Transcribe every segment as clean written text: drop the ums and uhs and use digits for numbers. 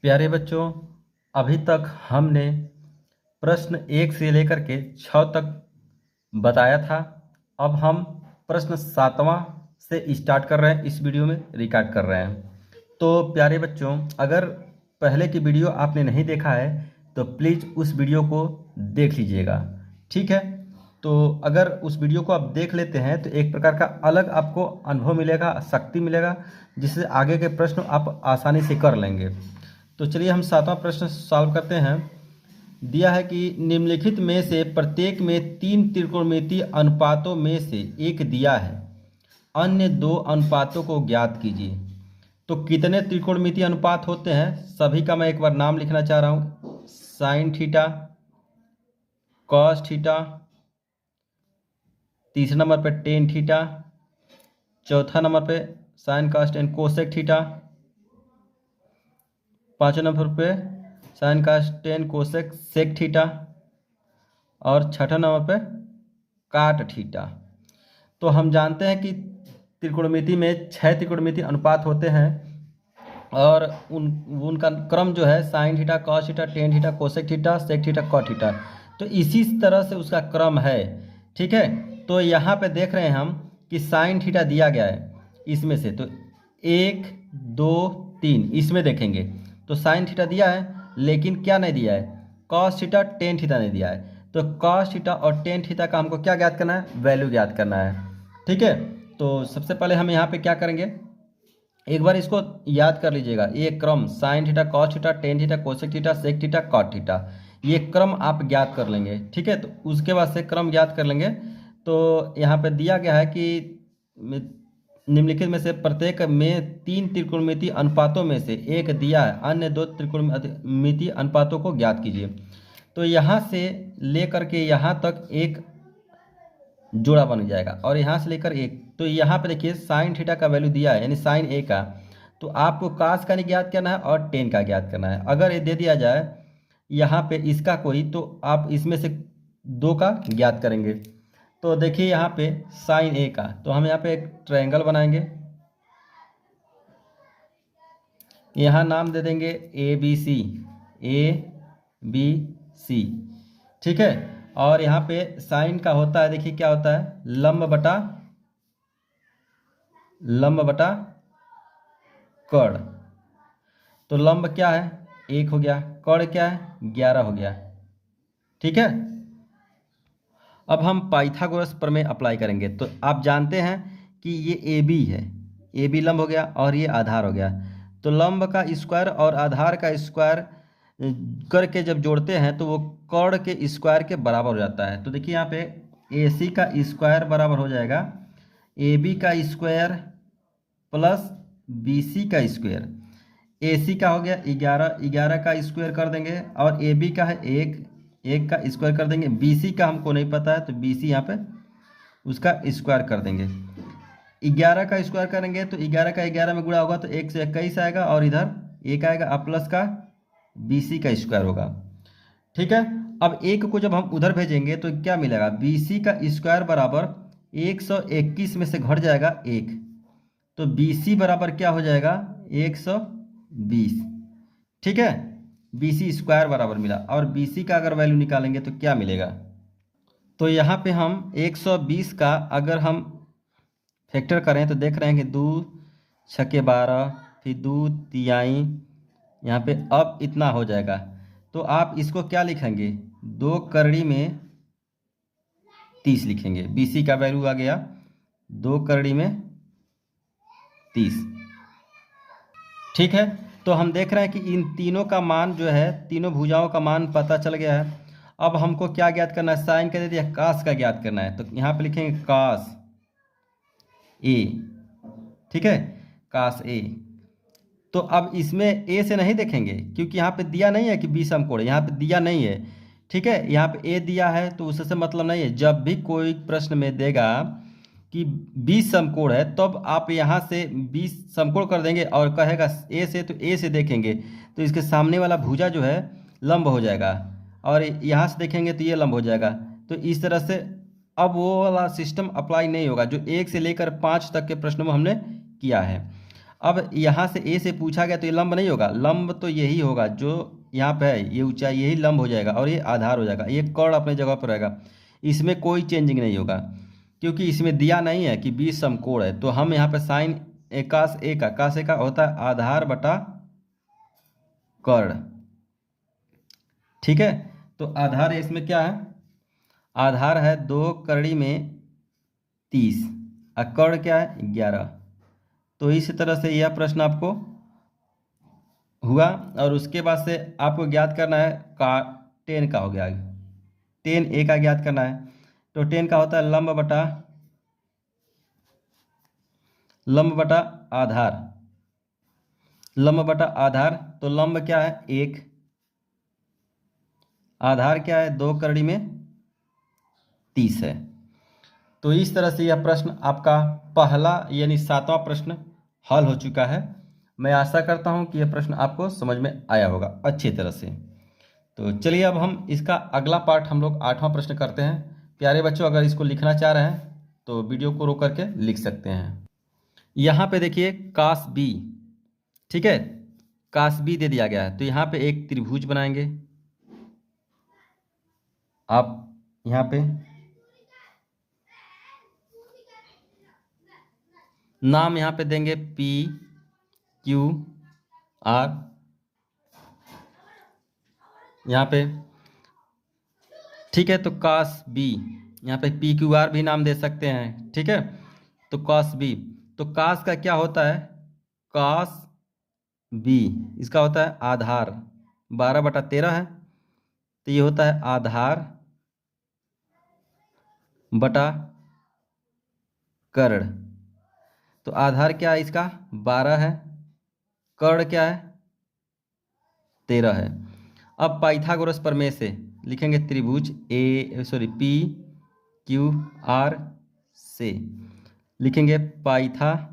प्यारे बच्चों, अभी तक हमने प्रश्न 1 से लेकर के 6 तक बताया था। अब हम प्रश्न 7वां से स्टार्ट कर रहे हैं, इस वीडियो में रिकॉर्ड कर रहे हैं। तो प्यारे बच्चों, अगर पहले की वीडियो आपने नहीं देखा है तो प्लीज़ उस वीडियो को देख लीजिएगा, ठीक है। तो अगर उस वीडियो को आप देख लेते हैं तो एक प्रकार का अलग आपको अनुभव मिलेगा, शक्ति मिलेगा, जिससे आगे के प्रश्न आप आसानी से कर लेंगे। तो चलिए हम 7वां प्रश्न सॉल्व करते हैं। दिया है कि निम्नलिखित में से प्रत्येक में 3 त्रिकोणमितीय अनुपातों में से एक दिया है, अन्य 2 अनुपातों को ज्ञात कीजिए। तो कितने त्रिकोणमितीय अनुपात होते हैं सभी का मैं एक बार नाम लिखना चाह रहा हूँ। साइन थीटा, कॉस थीटा, तीसरे नंबर पे टेन थीटा, चौथा नंबर पे sine cos tan cosec theta, पाँचवें नंबर पे sine cos tan cosec sec theta और छठा नंबर पे काट थीटा। तो हम जानते हैं कि त्रिकोणमिति में 6 त्रिकोणमितीय अनुपात होते हैं और उनका क्रम जो है sine theta, cos theta, tan theta, cosec theta, sec theta, cot theta. तो इसी तरह से उसका क्रम है, ठीक है। तो यहाँ पे देख रहे हैं हम कि साइन थीटा दिया गया है इसमें से, तो 1 2 3 इसमें देखेंगे तो साइन थीटा दिया है, लेकिन क्या नहीं दिया है, कॉस थीटा, टेन थीटा नहीं दिया है। तो कॉस थीटा और टेन थीटा का हमको क्या ज्ञात करना है, वैल्यू ज्ञात करना है, ठीक है। तो सबसे पहले हम यहाँ पे क्या करेंगे, एक बार इसको याद कर लीजिएगा। ये क्रम sine theta, cos theta, tan theta, cosec theta, sec theta, cot theta, ये क्रम आप ज्ञात कर लेंगे, ठीक है। तो उसके बाद से क्रम ज्ञात कर लेंगे। तो यहाँ पे दिया गया है कि निम्नलिखित में से प्रत्येक में 3 त्रिकोणमितीय अनुपातों में से एक दिया है, अन्य 2 त्रिकोणमितीय अनुपातों को ज्ञात कीजिए। तो यहाँ से लेकर के यहाँ तक एक जोड़ा बन जाएगा और यहाँ से लेकर एक। तो यहाँ पे देखिए साइन थीटा का वैल्यू दिया है, यानी साइन ए का, तो आपको कास का नहीं ज्ञात करना है और टेन का ज्ञात करना है। अगर ये दे दिया जाए यहाँ पे इसका कोई, तो आप इसमें से 2 का ज्ञात करेंगे। तो देखिए यहाँ पे साइन ए का, तो हम यहाँ पे एक ट्रायंगल बनाएंगे, यहाँ नाम दे देंगे A B C, A B C, ठीक है। और यहाँ पे साइन का होता है, देखिए क्या होता है, लंब बटा कर्ण। तो लंब क्या है 1 हो गया, कर्ण क्या है 11 हो गया, ठीक है। अब हम पाइथागोरस प्रमेय अप्लाई करेंगे। तो आप जानते हैं कि ये ए बी है, ए बी लंब हो गया और ये आधार हो गया। तो लंब का स्क्वायर और आधार का स्क्वायर करके जब जोड़ते हैं तो वो कर्ण के स्क्वायर के बराबर हो जाता है। तो देखिए यहाँ पे ए सी का स्क्वायर बराबर हो जाएगा ए बी का स्क्वायर प्लस बी सी का स्क्वायर। ए सी का हो गया 11, 11 का स्क्वायर कर देंगे और ए बी का है 1, 1 का स्क्वायर कर देंगे। बी सी का हमको नहीं पता है तो बी सी यहाँ पे उसका स्क्वायर कर देंगे। 11 का स्क्वायर करेंगे तो 11 का 11 में गुणा होगा तो 1 से 21 आएगा और इधर 1 आएगा, अब प्लस का बी सी का स्क्वायर होगा, ठीक है। अब 1 को जब हम उधर भेजेंगे तो क्या मिलेगा, बी सी का स्क्वायर बराबर 121 में से घट जाएगा 1, तो बी सी बराबर क्या हो जाएगा 120, ठीक है। बी सी स्क्वायर बराबर मिला और बी सी का अगर वैल्यू निकालेंगे तो क्या मिलेगा। तो यहाँ पे हम 120 का अगर हम फैक्टर करें तो देख रहे हैं कि 2 छक्के 12, फिर 2 तिहाई, यहाँ पे अब इतना हो जाएगा। तो आप इसको क्या लिखेंगे, 2 करड़ी में 30 लिखेंगे। बी सी का वैल्यू आ गया 2 करड़ी में 30, ठीक है। तो हम देख रहे हैं कि इन तीनों का मान जो है, तीनों भुजाओं का मान पता चल गया है। अब हमको क्या ज्ञात करना है, साइन का दे दिया, कास का ज्ञात करना है। तो यहाँ पे लिखेंगे कास ए, ठीक है, कास ए। तो अब इसमें ए से नहीं देखेंगे क्योंकि यहाँ पे दिया नहीं है कि 20 समकोण, यहाँ पे दिया नहीं है, ठीक है। यहाँ पे ए दिया है तो उससे मतलब नहीं है। जब भी कोई प्रश्न में देगा कि 20 समकोण है तब आप यहाँ से 20 समकोण कर देंगे और कहेगा ए से, तो ए से देखेंगे तो इसके सामने वाला भुजा जो है लंब हो जाएगा और यहाँ से देखेंगे तो ये लंब हो जाएगा। तो इस तरह से अब वो वाला सिस्टम अप्लाई नहीं होगा जो 1 से लेकर 5 तक के प्रश्नों में हमने किया है। अब यहाँ से ए से पूछा गया तो ये लंब नहीं होगा, लंब तो यही होगा जो यहाँ पे है, ये ऊंचाई यही लंब हो जाएगा और ये आधार हो जाएगा, ये कर्ण अपने जगह पर रहेगा, इसमें कोई चेंजिंग नहीं होगा क्योंकि इसमें दिया नहीं है कि 20 समकोण है। तो हम यहाँ पे साइन कास ए का होता है आधार बटा कर्ण। ठीक है, तो आधार इसमें क्या है, आधार है 2 करड़ी में 30 और कर्ण क्या है 11। तो इस तरह से यह प्रश्न आपको हुआ और उसके बाद से आपको ज्ञात करना है का टेन का हो गया, टेन ए का ज्ञात करना है। तो टेन का होता है लंब बटा आधार, लंब बटा आधार। तो लंब क्या है 1, आधार क्या है 2 करड़ी में 30 है। तो इस तरह से यह प्रश्न आपका पहला यानी 7वां प्रश्न हल हो चुका है। मैं आशा करता हूं कि यह प्रश्न आपको समझ में आया होगा अच्छी तरह से। तो चलिए अब हम इसका अगला पार्ट हम लोग 8वां प्रश्न करते हैं। प्यारे बच्चों, अगर इसको लिखना चाह रहे हैं तो वीडियो को रोक करके लिख सकते हैं। यहाँ पे देखिए कास बी, ठीक है, कास बी दे दिया गया है। तो यहाँ पे एक त्रिभुज बनाएंगे आप, यहाँ पे नाम यहाँ पे देंगे पी क्यू आर, यहाँ पे ठीक है। तो कास बी, यहाँ पे पी क्यू आर भी नाम दे सकते हैं, ठीक है। तो कास बी, तो कास का क्या होता है, कास बी इसका होता है आधार 12/13 है। तो ये होता है आधार बटा कर्ण। तो आधार क्या है इसका 12 है, कर्ण क्या है 13 है। अब पाइथागोरस प्रमेय से लिखेंगे त्रिभुज पी क्यू आर से लिखेंगे पाइथागोरस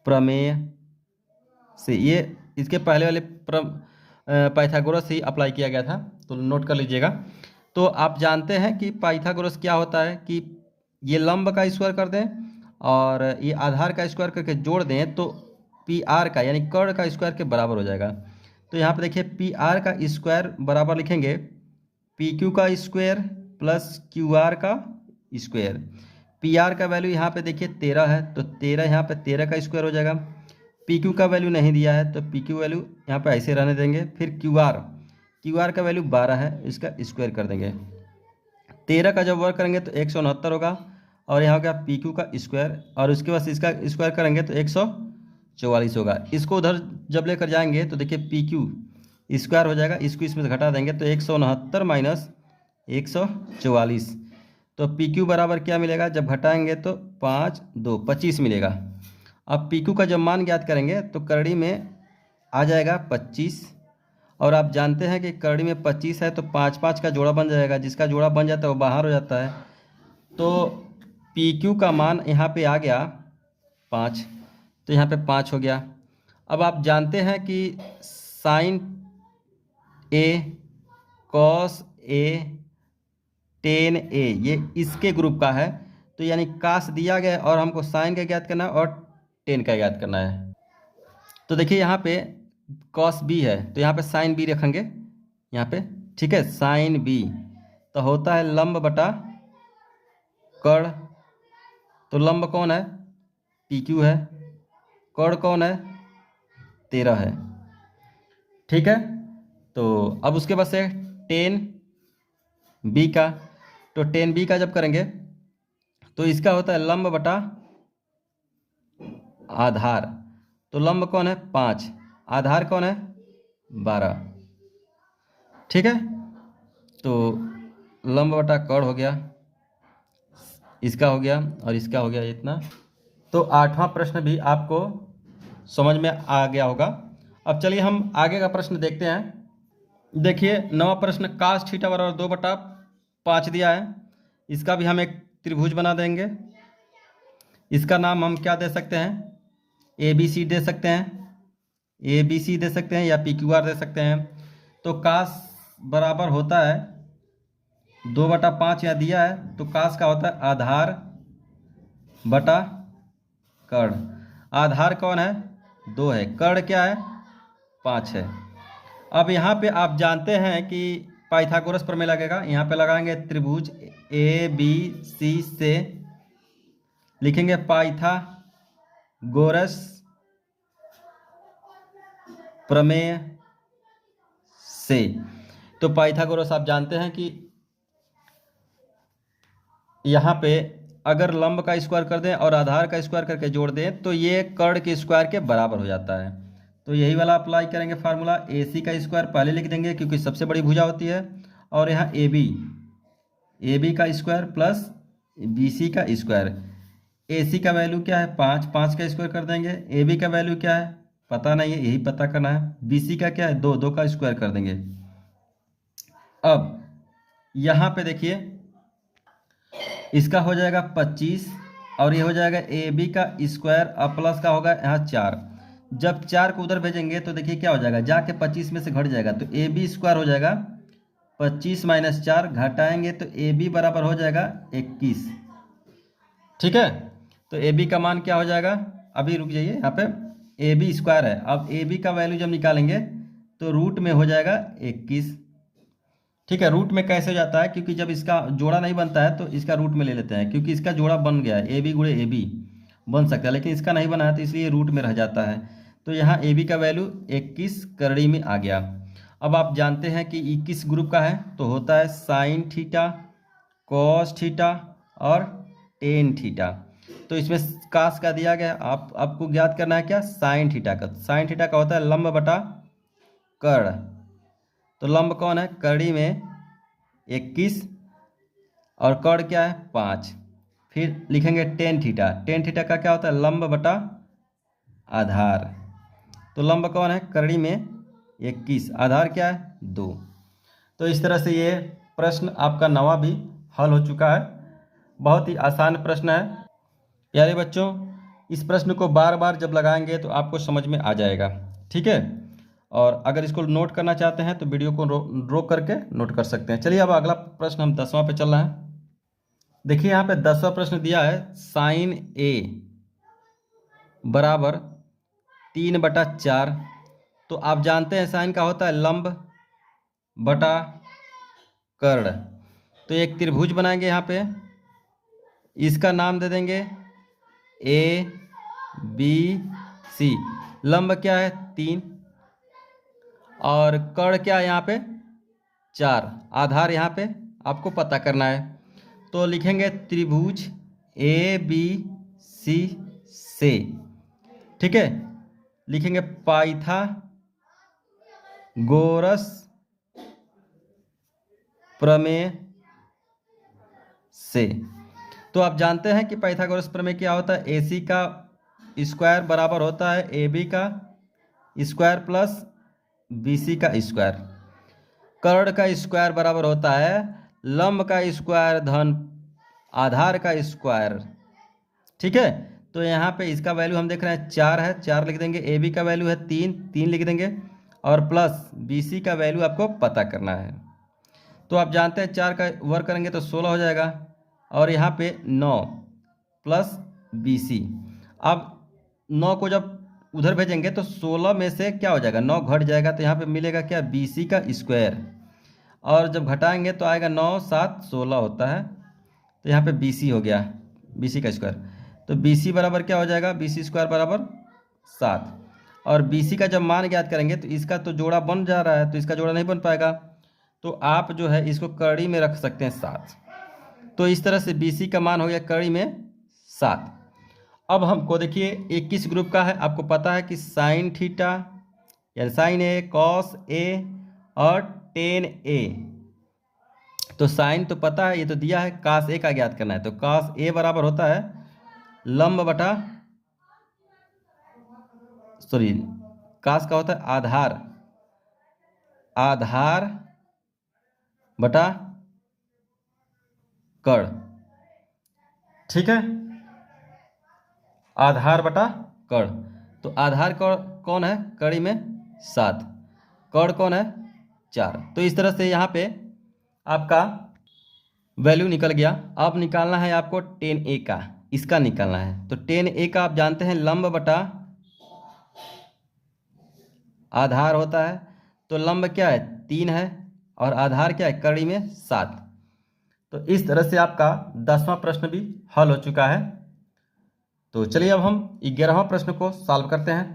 प्रमेय से। ये इसके पहले वाले पाइथागोरस ही अप्लाई किया गया था, तो नोट कर लीजिएगा। तो आप जानते हैं कि पाइथागोरस क्या होता है कि ये लंब का स्क्वायर कर दें और ये आधार का स्क्वायर करके जोड़ दें तो पी आर का यानी कर्ण का स्क्वायर के बराबर हो जाएगा। तो यहाँ पे देखिए पी आर का स्क्वायर बराबर लिखेंगे पी क्यू का स्क्वायर प्लस क्यू आर का स्क्वायर। पी आर का वैल्यू यहाँ पे देखिए 13 है, तो 13 यहाँ पे 13 का स्क्वायर हो जाएगा। पी क्यू का वैल्यू नहीं दिया है तो पी क्यू वैल्यू यहाँ पे ऐसे रहने देंगे। फिर क्यू आर का वैल्यू 12 है, इसका स्क्वायर कर देंगे। 13 का जब वर्क करेंगे तो 169 होगा और यहाँ हो गया पी क्यू का स्क्वायर और उसके बाद इसका स्क्वायर करेंगे तो 144 होगा। इसको उधर जब लेकर जाएंगे तो देखिए पी क्यू स्क्वायर हो जाएगा, इसको इसमें से घटा देंगे तो 169 माइनस 144। तो पी क्यू बराबर क्या मिलेगा, जब घटाएंगे तो 5 2 25 मिलेगा। अब पी क्यू का जब मान ज्ञात करेंगे तो करड़ी में आ जाएगा 25 और आप जानते हैं कि करड़ी में 25 है तो 5 5 का जोड़ा बन जाएगा, जिसका जोड़ा बन जाता है वो बाहर हो जाता है। तो पी क्यू का मान यहाँ पे आ गया 5, तो यहाँ पे 5 हो गया। अब आप जानते हैं कि sign A cos A ten ए ये इसके ग्रुप का है। तो यानी कास दिया गया और हमको साइन का ज्ञात करना है और टेन का ज्ञात करना है। तो देखिए यहाँ पे कॉस बी है तो यहाँ पे साइन बी रखेंगे यहाँ पे, ठीक है। साइन बी तो होता है लंब बटा कर्ण। तो लंब कौन है पी क्यू है, कर्ण कौन है 13 है, ठीक है। तो अब उसके बाद से टेन बी का, तो टेन बी का जब करेंगे तो इसका होता है लंब बटा आधार। तो लंब कौन है 5, आधार कौन है 12, ठीक है। तो लंब बटा कर्ण हो गया, इसका हो गया और इसका हो गया इतना। तो 8वां प्रश्न भी आपको समझ में आ गया होगा। अब चलिए हम आगे का प्रश्न देखते हैं। देखिए 9वां प्रश्न कास थीटा बराबर 2/5 दिया है। इसका भी हम एक त्रिभुज बना देंगे। इसका नाम हम क्या दे सकते हैं, ए बी सी दे सकते हैं, ए बी सी दे सकते हैं या पी क्यू आर दे सकते हैं। तो कास बराबर होता है 2/5 यहाँ दिया है, तो कास का होता है आधार बटा कर्ण। आधार कौन है? 2 है। कर्ण क्या है? 5 है। अब यहाँ पे आप जानते हैं कि पाइथागोरस प्रमेय लगेगा। यहाँ पे लगाएंगे त्रिभुज ABC से लिखेंगे पाइथागोरस प्रमेय से। तो पाइथागोरस आप जानते हैं कि यहाँ पे अगर लंब का स्क्वायर कर दें और आधार का स्क्वायर करके जोड़ दें तो ये कर्ण के स्क्वायर के बराबर हो जाता है। तो यही वाला अप्लाई करेंगे फार्मूला। AC का स्क्वायर पहले लिख देंगे क्योंकि सबसे बड़ी भुजा होती है, और यहाँ AB का स्क्वायर प्लस BC का स्क्वायर। AC का वैल्यू क्या है? 5, 5 का स्क्वायर कर देंगे। AB का वैल्यू क्या है? पता नहीं है, यही पता करना है। BC का क्या है? 2, 2 का स्क्वायर कर देंगे। अब यहाँ पे देखिए इसका हो जाएगा 25 और ये हो जाएगा AB का स्क्वायर और प्लस का होगा यहाँ 4। जब 4 को उधर भेजेंगे तो देखिए क्या हो जाएगा, जाके 25 में से घट जाएगा तो AB स्क्वायर हो जाएगा 25 माइनस 4, घटाएंगे तो AB बराबर हो जाएगा 21। ठीक है, तो AB का मान क्या हो जाएगा? अभी रुक जाइए, यहाँ पे AB स्क्वायर है। अब AB का वैल्यू जब निकालेंगे तो रूट में हो जाएगा 21। ठीक है, रूट में कैसे जाता है? क्योंकि जब इसका जोड़ा नहीं बनता है तो इसका रूट में ले लेते हैं, क्योंकि इसका जोड़ा बन गया है, AB गुणे AB बन सकता है, लेकिन इसका नहीं बना है तो इसलिए रूट में रह जाता है। तो यहाँ AB का वैल्यू 21 करड़ी में आ गया। अब आप जानते हैं कि 21 ग्रुप का है तो होता है साइन थीटा, कॉस थीटा और टेन थीटा। तो इसमें कास का दिया गया, आपको ज्ञात करना है क्या? साइन थीटा का। साइन थीटा का होता है लंब बटा कर्ण। तो लंब कौन है? कड़ी में 21 और कर्ण क्या है? 5। फिर लिखेंगे टेन थीटा। टेन थीटा का क्या होता है? लंब बटा आधार। तो लंब कौन है? कड़ी में 21, आधार क्या है? 2। तो इस तरह से ये प्रश्न आपका 9वां भी हल हो चुका है। बहुत ही आसान प्रश्न है प्यारे बच्चों। इस प्रश्न को बार बार जब लगाएंगे तो आपको समझ में आ जाएगा। ठीक है, और अगर इसको नोट करना चाहते हैं तो वीडियो को रोक करके नोट कर सकते हैं। चलिए अब अगला प्रश्न हम 10वां पे चल रहे हैं। देखिए यहाँ पे 10वां प्रश्न दिया है साइन A बराबर 3/4। तो आप जानते हैं साइन का होता है लंब बटा कर्ण। तो एक त्रिभुज बनाएंगे यहाँ पे, इसका नाम दे देंगे ABC। लंब क्या है? 3 और कर्ण क्या है यहाँ पे? 4। आधार यहाँ पे आपको पता करना है। तो लिखेंगे त्रिभुज ABC से। ठीक है, लिखेंगे पाइथागोरस प्रमेय से। तो आप जानते हैं कि पाइथागोरस प्रमेय क्या होता है? AC का स्क्वायर बराबर होता है AB का स्क्वायर प्लस BC का स्क्वायर। कर्ण का स्क्वायर बराबर होता है लंब का स्क्वायर धन आधार का स्क्वायर। ठीक है, तो यहाँ पे इसका वैल्यू हम देख रहे हैं 4 है, 4 लिख देंगे। AB का वैल्यू है 3, 3 लिख देंगे, और प्लस BC का वैल्यू आपको पता करना है। तो आप जानते हैं 4 का वर्ग करेंगे तो 16 हो जाएगा, और यहाँ पे 9 प्लस BC। अब 9 को जब उधर भेजेंगे तो 16 में से क्या हो जाएगा? 9 घट जाएगा, तो यहाँ पे मिलेगा क्या? BC का स्क्वायर। और जब घटाएंगे तो आएगा 9, 7, 16 होता है, तो यहाँ पे BC हो गया, BC का स्क्वायर। तो BC बराबर क्या हो जाएगा? BC स्क्वायर बराबर 7। और BC का जब मान ज्ञात करेंगे तो इसका तो जोड़ा बन जा रहा है, तो इसका जोड़ा नहीं बन पाएगा, तो आप जो है इसको कड़ी में रख सकते हैं 7। तो इस तरह से BC का मान हो गया कड़ी में 7। अब हमको देखिए 21 ग्रुप का है, आपको पता है कि साइन थीटा यानी साइन A, कॉस A और टेन A। तो साइन तो पता है, ये तो दिया है। कास A का ज्ञात करना है, तो कास A बराबर होता है लंब बटा कास का होता है आधार बटा कर्ण। ठीक है, आधार बटा कर्ण। तो आधार कौन है? कड़ी में 7, कर्ण कौन है? 4। तो इस तरह से यहाँ पे आपका वैल्यू निकल गया। अब निकालना है आपको 10A का। इसका निकालना है। तो टेन ए का आप जानते हैं लंब बटा आधार होता है। तो लंब क्या है 3 है और आधार क्या है कड़ी में 7। तो इस तरह से आपका 10वां प्रश्न भी हल हो चुका है। तो चलिए अब हम 11वां प्रश्न को सॉल्व करते हैं।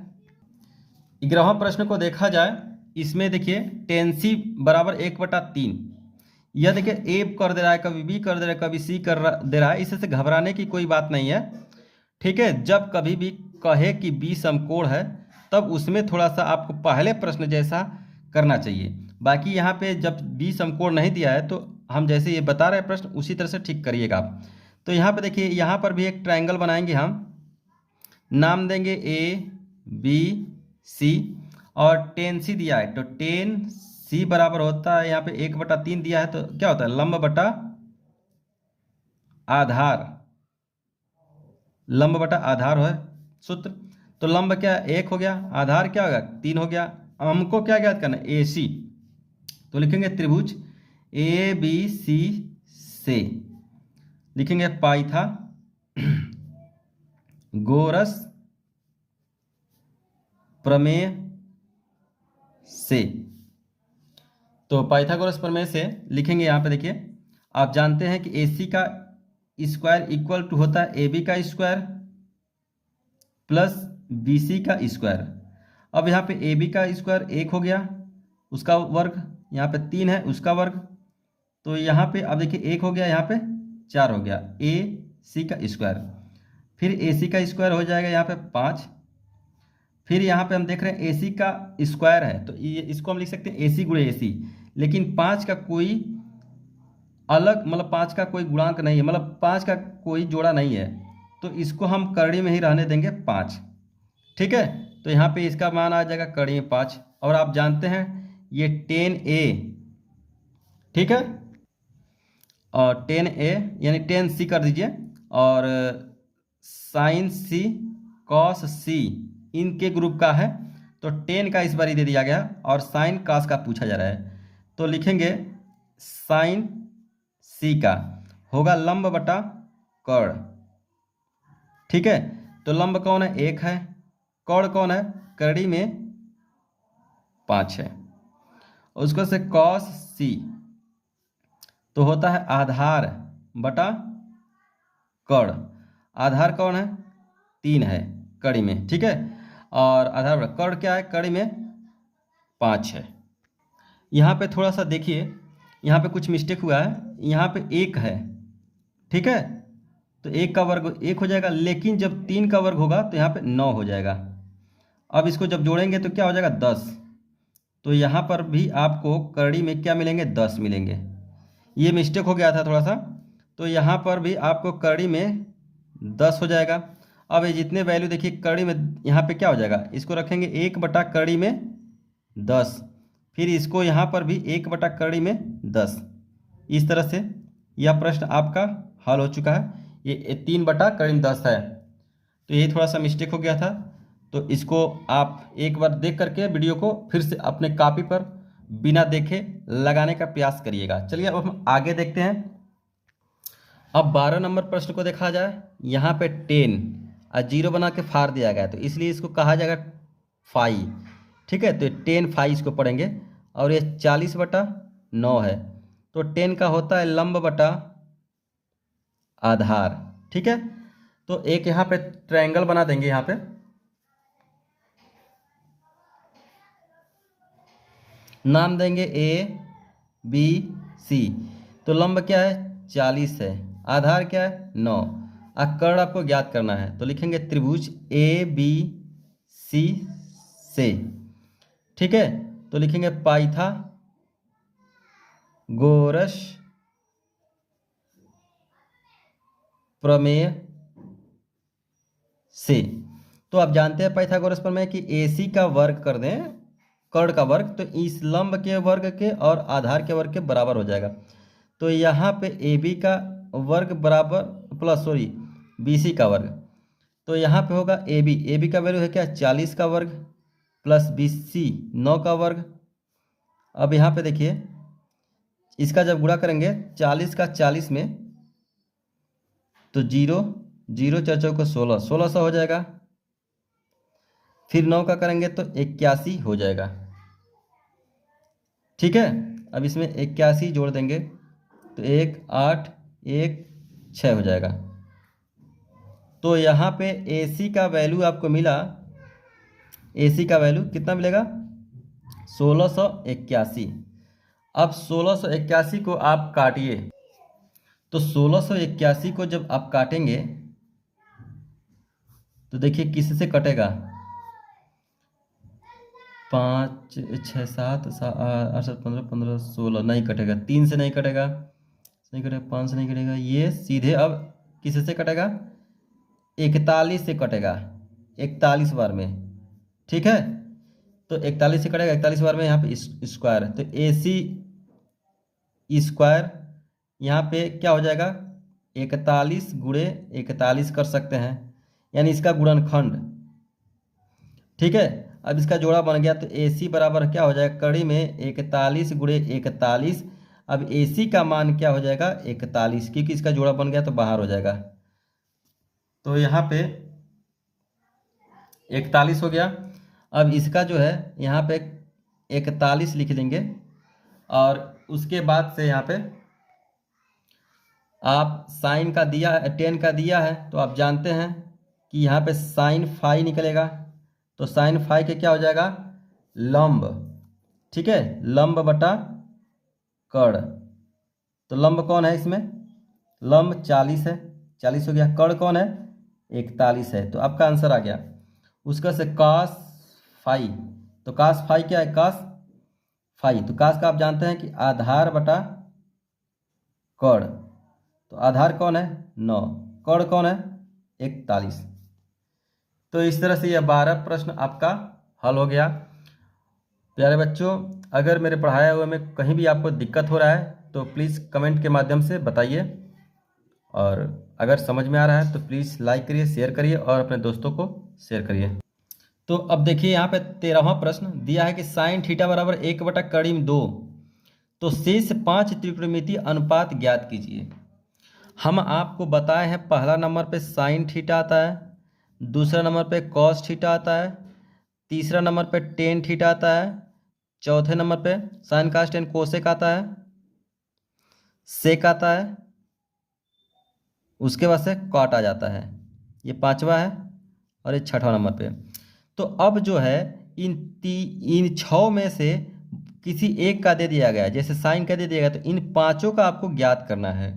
11वां प्रश्न को देखा जाए, इसमें देखिए टेन सी बराबर 1/3। यह देखिए ए कर दे रहा है, कभी बी कर दे रहा है, कभी सी दे रहा है। इससे घबराने की कोई बात नहीं है, ठीक है। जब कभी भी कहे कि बी समकोण है तब उसमें थोड़ा सा आपको पहले प्रश्न जैसा करना चाहिए। बाकी यहाँ पे जब बी समकोण नहीं दिया है तो हम जैसे ये बता रहे हैं प्रश्न उसी तरह से ठीक करिएगा आप। तो यहाँ पे देखिए, यहाँ पर भी एक ट्रायंगल बनाएंगे हम, नाम देंगे ए बी सी और टेन सी दिया है। तो टेन सी बराबर होता है, यहाँ पे 1/3 दिया है तो क्या होता है लंब बटा आधार, लंब बटा आधार है सूत्र। तो लंब क्या 1 हो गया, आधार क्या हो गया 3 हो गया। हमको क्या ज्ञात करना है ए सी। तो लिखेंगे त्रिभुज ए बी सी से लिखेंगे पाइथा गोरस प्रमेय से। तो पाइथागोरस प्रमेय से लिखेंगे, यहाँ पे देखिए आप जानते हैं कि ए सी का स्क्वायर इक्वल टू होता है ए बी का स्क्वायर प्लस बी सी का स्क्वायर। अब यहाँ पे ए बी का स्क्वायर 1 हो गया, उसका वर्ग, यहाँ पे 3 है उसका वर्ग। तो यहाँ पे अब देखिए 1 हो गया, यहाँ पे 4 हो गया ए सी का स्क्वायर। फिर ए सी का स्क्वायर हो जाएगा यहाँ पे 5। फिर यहाँ पे हम देख रहे हैं ए सी का स्क्वायर है तो ये इसको हम लिख सकते हैं ए सी गुणे ए सी, लेकिन 5 का कोई अलग मतलब 5 का कोई गुणांक नहीं है, मतलब 5 का कोई जोड़ा नहीं है। तो इसको हम कड़ी में ही रहने देंगे 5, ठीक है। तो यहाँ पे इसका मान आ जाएगा कड़ी में 5। और आप जानते हैं ये 10a, ठीक है, और 10a यानी 10c कर दीजिए, और साइन सी कॉस सी इनके ग्रुप का है। तो 10 का इस बार ही दे दिया गया और साइन कॉस का पूछा जा रहा है। तो लिखेंगे साइन सी का होगा लंब बटा कर्ण, ठीक है। तो लंब कौन है 1 है, कर्ण कौन है कड़ी में 5 है। उसको से कॉस सी तो होता है आधार बटा कर्ण। आधार कौन है 3 है कड़ी में, ठीक है, और आधार बटा कर्ण क्या है कड़ी में 5 है। यहाँ पे थोड़ा सा देखिए, यहाँ पे कुछ मिस्टेक हुआ है, यहाँ पे 1 है, ठीक है। तो 1 का वर्ग 1 हो जाएगा, लेकिन जब 3 का वर्ग होगा तो यहाँ पे 9 हो जाएगा। अब इसको जब जोड़ेंगे तो क्या हो जाएगा 10। तो यहाँ पर भी आपको कड़ी में क्या मिलेंगे 10 मिलेंगे। ये मिस्टेक हो गया था थोड़ा सा, तो यहाँ पर भी आपको कड़ी में 10 हो जाएगा। अब ये जितने वैल्यू देखिए कड़ी में यहाँ पे क्या हो जाएगा, इसको रखेंगे 1 बटा कड़ी में 10, फिर इसको यहाँ पर भी 1 बटा कड़ी में 10। इस तरह से यह प्रश्न आपका हल हो चुका है। ये 3 बटा कड़ी में 10 है, तो ये थोड़ा सा मिस्टेक हो गया था। तो इसको आप एक बार देख करके वीडियो को फिर से अपने कॉपी पर बिना देखे लगाने का प्रयास करिएगा। चलिए अब हम आगे देखते हैं। अब 12 नंबर प्रश्न को देखा जाए, यहाँ पे 10 और 0 बना के फाड़ दिया गया, तो इसलिए इसको कहा जाएगा फाई, ठीक है। तो 10 फाई इसको पढ़ेंगे, और ये 40/9 है। तो 10 का होता है लंब बटा आधार, ठीक है। तो एक यहाँ पे ट्रायंगल बना देंगे, यहाँ पे नाम देंगे ए बी सी। तो लंब क्या है 40 है, आधार क्या है 9, और कर्ण आपको ज्ञात करना है। तो लिखेंगे त्रिभुज ए बी सी से, ठीक है। तो लिखेंगे पाइथा गोरस प्रमेय से। तो आप जानते हैं पाइथागोरस प्रमेय कि AC का वर्ग कर दें कर्ण का वर्ग, तो इस लंब के वर्ग के और आधार के वर्ग के बराबर हो जाएगा। तो यहाँ पे AB का वर्ग बराबर प्लस BC का वर्ग, तो यहाँ पे होगा AB का वैल्यू है क्या 40 का वर्ग प्लस BC 9 का वर्ग। अब यहाँ पे देखिए इसका जब गुणा करेंगे 40 का 40 में तो 0 0 4 चौको 16, 1600 हो जाएगा। फिर 9 का करेंगे तो 81 हो जाएगा। ठीक है, अब इसमें 81 जोड़ देंगे तो 1 8 1 6 हो जाएगा। तो यहाँ पे AC का वैल्यू आपको मिला, AC का वैल्यू कितना मिलेगा? 1681। अब 1681 को आप काटिए, तो 1681 को जब आप काटेंगे तो देखिए किससे कटेगा? 5 6 7 8 7 15 15 16 नहीं कटेगा, 3 से नहीं कटेगा, नहीं कटेगा, 5 से नहीं कटेगा, ये सीधे अब किससे कटेगा? 41 से कटेगा, 41 बार में। ठीक है, तो 41 से कटेगा, 41 बार में यहाँ पे स्क्वायर है, तो AC स्क्वायर यहाँ पे क्या हो जाएगा? 41 गुणे 41 कर सकते हैं, यानी इसका गुणनखंड। ठीक है, अब इसका जोड़ा बन गया, तो AC बराबर क्या हो जाएगा? कड़ी में 41 गुणे 41। अब AC का मान क्या हो जाएगा? 41, क्योंकि इसका जोड़ा बन गया तो बाहर हो जाएगा। तो यहाँ पे 41 हो गया। अब इसका जो है यहाँ पे 41 लिख देंगे, और उसके बाद से यहाँ पे आप साइन का दिया है, 10 का दिया है, तो आप जानते हैं कि यहाँ पे साइन फाई निकलेगा, तो साइन फाई के क्या हो जाएगा? लंब। ठीक है, लंब बटा कड़। तो लंब कौन है इसमें? लंब 40 है, 40 हो गया। कड़ कौन है? 41 है, तो आपका आंसर आ गया। उसका से कास फाई, तो कास फाई क्या है? कास फाई, तो कास का आप जानते हैं कि आधार बटा कड़, तो आधार कौन है? 9, कड़ कौन है? 41। तो इस तरह से यह 12 प्रश्न आपका हल हो गया। प्यारे बच्चों, अगर मेरे पढ़ाए हुए में कहीं भी आपको दिक्कत हो रहा है तो प्लीज़ कमेंट के माध्यम से बताइए, और अगर समझ में आ रहा है तो प्लीज़ लाइक करिए, शेयर करिए और अपने दोस्तों को शेयर करिए। तो अब देखिए यहाँ पे 13वां प्रश्न दिया है कि साइन थीटा बराबर 1 बटा कड़ी में 2, तो शेष 5 त्रिकोणमितीय अनुपात ज्ञात कीजिए। हम आपको बताए हैं पहला नंबर पे साइन थीटा आता है, दूसरा नंबर पे कॉस थीटा आता है, तीसरा नंबर पे टेन थीटा आता है, चौथे नंबर पे साइन कास टेन कोसेक आता है, सेक आता है, उसके बाद से कॉट आ जाता है। ये 5वां है, और ये 6वां नंबर पे। तो अब जो है इन 6 में से किसी एक का दे दिया गया है, जैसे साइन का दे दिया गया, तो इन 5 का आपको ज्ञात करना है।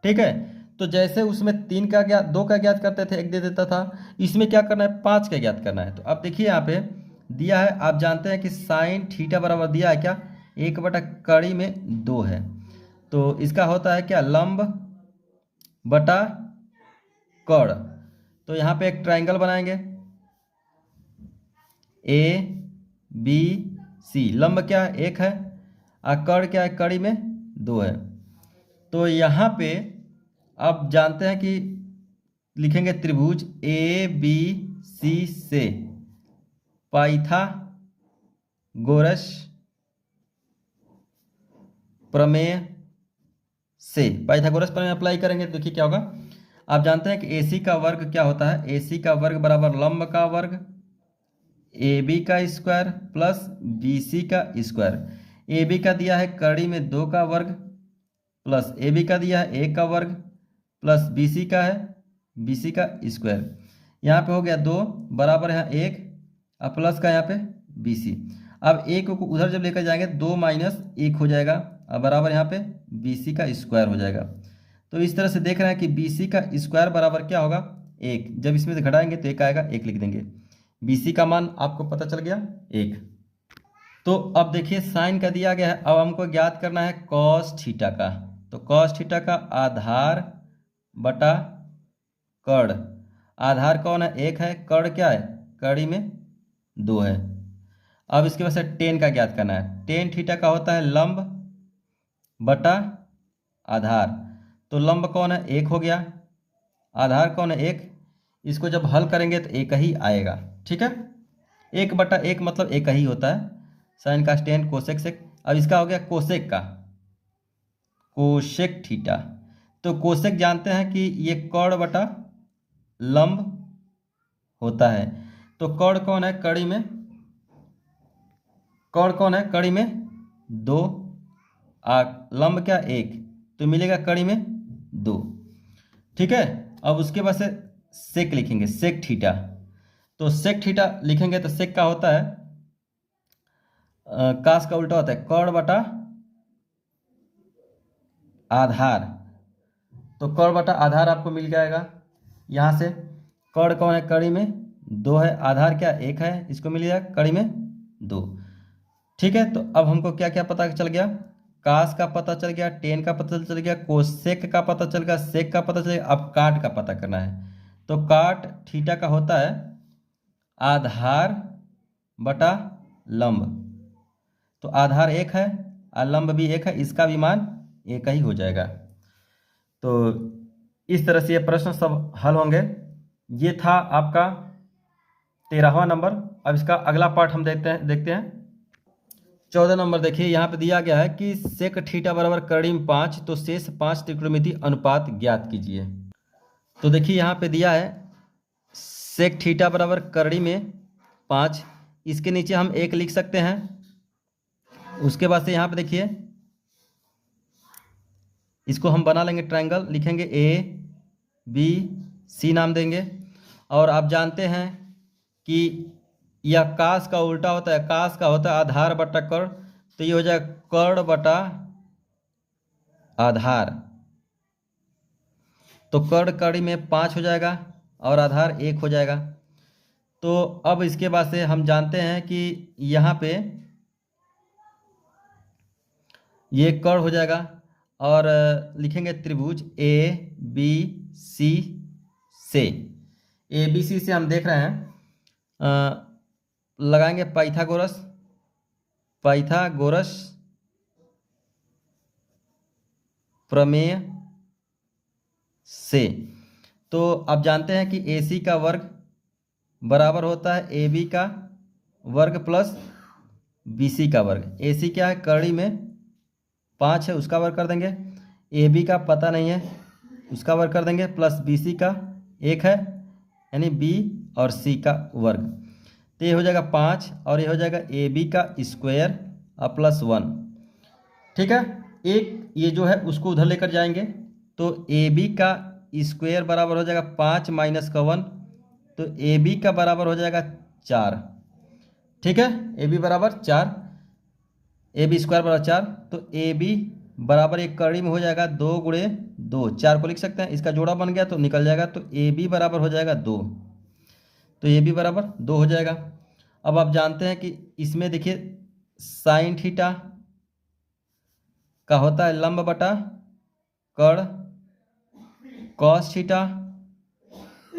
ठीक है, तो जैसे उसमें 3 का ज्ञात, 2 का ज्ञात करते थे, 1 दे देता था, इसमें क्या करना है? 5 का ज्ञात करना है। तो अब देखिए यहाँ पे दिया है, आप जानते हैं कि साइन थीटा बराबर दिया है क्या? 1/कड़ी में 2 है, तो इसका होता है क्या? लंब बटा कड़। तो यहाँ पे एक ट्राइंगल बनाएंगे, ABC। लंब क्या है? 1 है, और कड़ क्या है? कड़ी में 2 है। तो यहाँ पे आप जानते हैं कि लिखेंगे त्रिभुज ABC से पाइथागोरस प्रमेय से, पाइथागोरस प्रमेय अप्लाई करेंगे तो देखिए क्या होगा। आप जानते हैं कि AC का वर्ग क्या होता है? AC का वर्ग बराबर लंब का वर्ग AB का स्क्वायर प्लस BC का स्क्वायर। AB का दिया है कड़ी में 2 का वर्ग, प्लस AB का दिया है 1 का वर्ग, प्लस BC का है BC का स्क्वायर। यहाँ पे हो गया 2 बराबर यहाँ 1, और प्लस का यहाँ पे BC। अब 1 को उधर जब लेकर जाएंगे 2 माइनस 1 हो जाएगा, और बराबर यहाँ पे BC का स्क्वायर हो जाएगा। तो इस तरह से देख रहे हैं कि BC का स्क्वायर बराबर क्या होगा? 1। जब इसमें से घटाएंगे तो 1 आएगा, 1 लिख देंगे। BC का मान आपको पता चल गया 1। तो अब देखिए साइन का दिया गया है, अब हमको ज्ञात करना है कॉस थीटा का। तो कॉस थीटा का आधार बटा कड़, आधार कौन है? 1 है, कड़ क्या है? कड़ी में 2 है। अब इसके बाद से टेन का ज्ञात करना है। टेन थीटा का होता है लंब बटा आधार, तो लंब कौन है? 1 हो गया, आधार कौन है? 1। इसको जब हल करेंगे तो 1 ही आएगा। ठीक है, 1/1 मतलब 1 ही होता है। साइन का टेन कोसेक सेक। अब इसका हो गया कोसेक का, कोसेक थीटा। तो कोसेक जानते हैं कि ये कड़ बटा लंब होता है। तो कर्ण कौन है कड़ी में? कर्ण कौन है कड़ी में? 2, लंब क्या 1, तो मिलेगा कड़ी में 2। ठीक है। अब उसके बाद से सेक लिखेंगे, सेक थीटा। तो सेक थीटा लिखेंगे तो सेक का होता है कास का उल्टा होता है कर्ण बटा आधार। तो कर्ण बटा आधार आपको मिल जाएगा यहाँ से। कर्ण कौन है कड़ी में? 2 है। आधार क्या 1 है, इसको मिल जाएगा कड़ी में 2। ठीक है। तो अब हमको क्या क्या पता चल गया? कास का पता चल गया, टेन का पता चल गया, कोसेक का पता चल गया, सेक का पता चल गया। अब काट का पता करना है। तो काट थीटा का होता है आधार बटा लंब। तो आधार 1 है और लंब भी 1 है, इसका भी मान 1 ही हो जाएगा। तो इस तरह से ये प्रश्न सब हल होंगे। ये था आपका 13वां नंबर। अब इसका अगला पार्ट हम देखते हैं 14 नंबर। देखिए यहाँ पे दिया गया है कि सेक थीटा बराबर करीब 5, तो शेष 5 त्रिकोणमितीय अनुपात ज्ञात कीजिए। तो देखिए यहाँ पे दिया है सेक थीटा बराबर कड़ी में 5, इसके नीचे हम 1 लिख सकते हैं। उसके बाद से यहाँ पे देखिए इसको हम बना लेंगे ट्रायंगल, लिखेंगे ABC नाम देंगे। और आप जानते हैं कि यह कास का उल्टा होता है, कास का होता है आधार बटा कर्ण। तो ये हो जाएगा कर्ण बटा आधार। तो कर्ण कड़ी में 5 हो जाएगा और आधार 1 हो जाएगा। तो अब इसके बाद से हम जानते हैं कि यहाँ पे ये कर्ण हो जाएगा और लिखेंगे त्रिभुज ABC से। ABC से हम देख रहे हैं लगाएंगे पाइथागोरस, पाइथागोरस प्रमेय से। तो आप जानते हैं कि AC का वर्ग बराबर होता है AB का वर्ग प्लस BC का वर्ग। AC क्या है कड़ी में 5 है, उसका वर्ग कर देंगे। AB का पता नहीं है, उसका वर्ग कर देंगे, प्लस BC का 1 है, यानी B और C का वर्ग। तो ये हो जाएगा 5 और ये हो जाएगा AB का स्क्वायर और प्लस 1। ठीक है। एक ये जो है उसको उधर लेकर जाएंगे तो AB का स्क्वायर बराबर हो जाएगा 5 माइनस का 1, तो AB का बराबर हो जाएगा 4। ठीक है। AB बराबर 4, AB स्क्वायर बराबर 4। तो AB बराबर एक कड़ी में हो जाएगा 2 गुणे 2, 4 को लिख सकते हैं, इसका जोड़ा बन गया तो निकल जाएगा। तो AB बराबर हो जाएगा 2, तो AB बराबर 2 हो जाएगा। अब आप जानते हैं कि इसमें देखिए साइन थीटा का होता है लंब बटा कर्ण, कॉस थीटा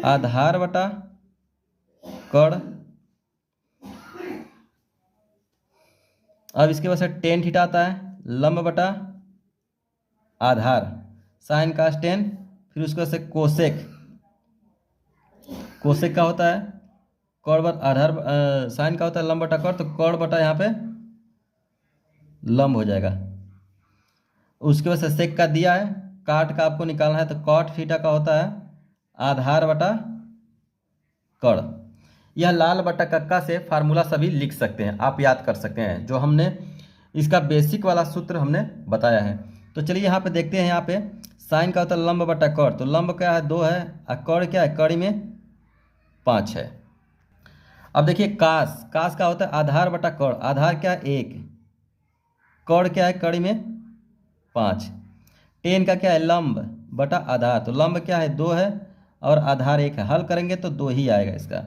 आधार बटा कर्ण। अब इसके बाद से टेन थीटा आता है लंब बटा आधार, साइन कास टेन। फिर उसके बाद से कोसेक, कोसेक का होता है कर्ण बटा आधार, साइन का होता है लंब बटा कर्ण, तो कर्ण बटा यहाँ पे लंब हो जाएगा। उसके बाद से सेक का दिया है, काट का आपको निकालना है, तो कॉट थीटा का होता है आधार बटा कर्ण। यह लाल बटा कक्का से फार्मूला सभी लिख सकते हैं, आप याद कर सकते हैं, जो हमने इसका बेसिक वाला सूत्र हमने बताया है। तो चलिए यहाँ पे देखते हैं। यहाँ पे साइन का होता है लंब बटा कर्ण, तो लंब क्या है 2 है और कर्ण क्या है कड़ी में 5 है। अब देखिए कास, कास का होता है आधार बटा कर्ण, आधार क्या है 1, कर्ण क्या है कड़ी में 5। टेन का क्या है लंब बटा आधार, तो लंब क्या है 2 है और आधार 1 है, हल करेंगे तो 2 ही आएगा इसका।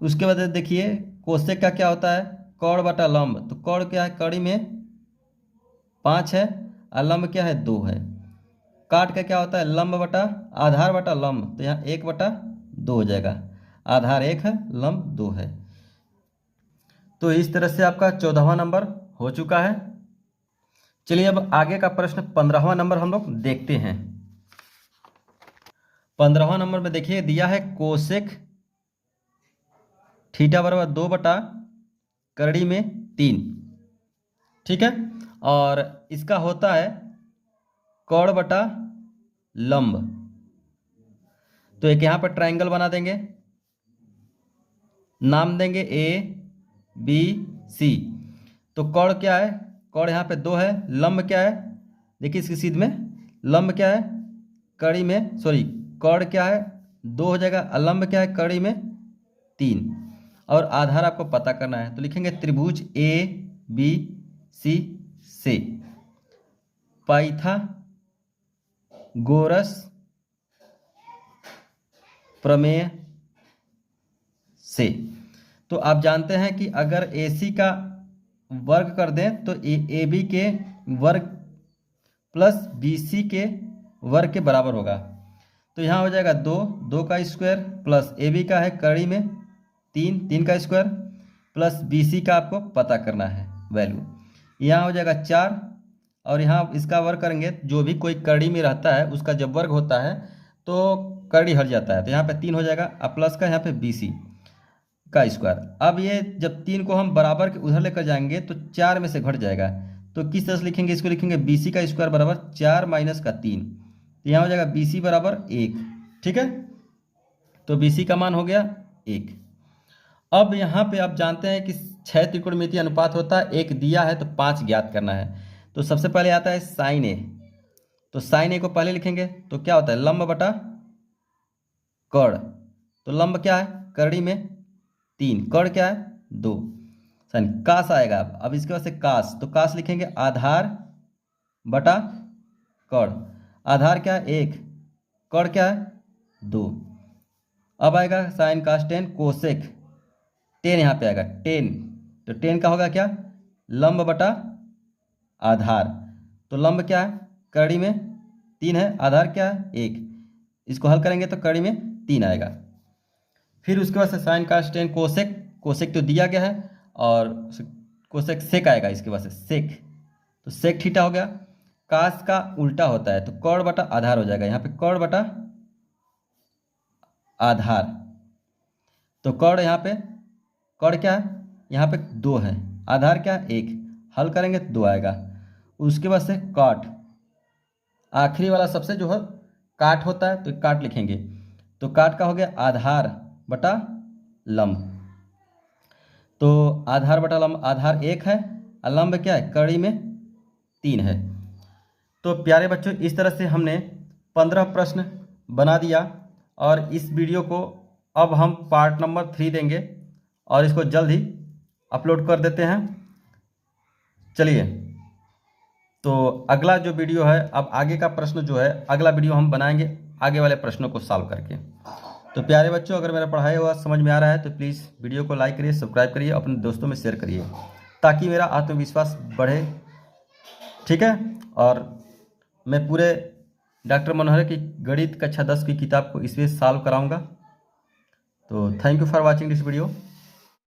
उसके बाद देखिए कोसेक का क्या होता है कर्ण बटा लंब, तो कर्ण क्या है कड़ी में 5 है और लंब क्या है 2 है। काट का क्या होता है लंब बटा आधार बटा लंब, तो यहाँ 1 बटा 2 हो जाएगा, आधार 1 है लंब 2 है। तो इस तरह से आपका 14वां नंबर हो चुका है। चलिए अब आगे का प्रश्न 15वां नंबर हम लोग देखते हैं। 15वां नंबर में देखिए दिया है कोसेक थीटा बराबर 2 बटा कड़ी में 3। ठीक है। और इसका होता है कर्ण बटा लंब। तो एक यहाँ पर ट्रायंगल बना देंगे, नाम देंगे ABC। तो कोण क्या है, कोण यहाँ पे 2 है, लंब क्या है, देखिए इसकी सीध में लंब क्या है, कड़ी में सॉरी कोण क्या है 2 हो जाएगा, लंब क्या है कड़ी में 3, और आधार आपको पता करना है। तो लिखेंगे त्रिभुज ABC से पाइथागोरस प्रमेय से। तो आप जानते हैं कि अगर AC का वर्ग कर दें तो AB के वर्ग प्लस BC के वर्ग के बराबर होगा। तो यहाँ हो जाएगा 2 का स्क्वायर प्लस AB का है कड़ी में 3 का स्क्वायर प्लस BC का आपको पता करना है वैल्यू। यहाँ हो जाएगा 4 और यहाँ इसका वर्ग करेंगे, जो भी कोई कड़ी में रहता है उसका जब वर्ग होता है तो कड़ी हट जाता है, तो यहाँ पे 3 हो जाएगा, अब प्लस का यहाँ पे BC का स्क्वायर। अब ये जब 3 को हम बराबर के उधर लेकर जाएंगे तो 4 में से घट जाएगा, तो किस तरह से लिखेंगे इसको, लिखेंगे BC का स्क्वायर बराबर 4 माइनस का 3, तो यहाँ हो जाएगा BC बराबर 1। ठीक है, तो BC का मान हो गया 1। अब यहाँ पे आप जानते हैं कि 6 त्रिकोणमितीय अनुपात होता है, एक दिया है तो 5 ज्ञात करना है। तो सबसे पहले आता है साइन ए, तो साइन ए को पहले लिखेंगे तो क्या होता है लंब बटा कोण। तो लंब क्या है कड़ी में 3, कोण क्या है 2, साइन कास आएगा। अब इसके बाद से कास, तो कास लिखेंगे आधार बटा कोण। आधार क्या है 1, कोण क्या है 2। अब आएगा साइन कास टेन कोसेक, टेन यहाँ पे आएगा 10, तो 10 का होगा क्या लंब बटा आधार। तो लंब क्या है कड़ी में 3 है, आधार क्या है 1, इसको हल करेंगे तो कड़ी में 3 आएगा। फिर उसके बाद से साइन कास टेन कोसेक, कोसेक तो दिया गया है, और कोसेक सेक आएगा इसके बाद से सेक, तो सेक थीटा हो गया। कास का उल्टा होता है तो कोण बटा आधार हो जाएगा, यहाँ पे कोण बटा आधार। तो कोण यहाँ पे कोण क्या है यहाँ पे 2 है, आधार क्या है 1, हल करेंगे तो 2 आएगा। उसके बाद से काट, आखिरी वाला सबसे जो है काट होता है तो काट लिखेंगे, तो काट का हो गया आधार बटा लंब। तो आधार बटा लंब, आधार 1 है और लंब क्या है कड़ी में 3 है। तो प्यारे बच्चों इस तरह से हमने 15 प्रश्न बना दिया, और इस वीडियो को अब हम पार्ट नंबर 3 देंगे और इसको जल्द ही अपलोड कर देते हैं। चलिए, तो अगला जो वीडियो है, अब आगे का प्रश्न जो है अगला वीडियो हम बनाएंगे आगे वाले प्रश्नों को सॉल्व करके। तो प्यारे बच्चों अगर मेरा पढ़ाया हुआ समझ में आ रहा है तो प्लीज़ वीडियो को लाइक करिए, सब्सक्राइब करिए, अपने दोस्तों में शेयर करिए ताकि मेरा आत्मविश्वास बढ़े। ठीक है, और मैं पूरे डॉक्टर मनोहर की गणित कक्षा 10 की किताब को इसमें सॉल्व कराऊंगा। तो thank you for watching this video.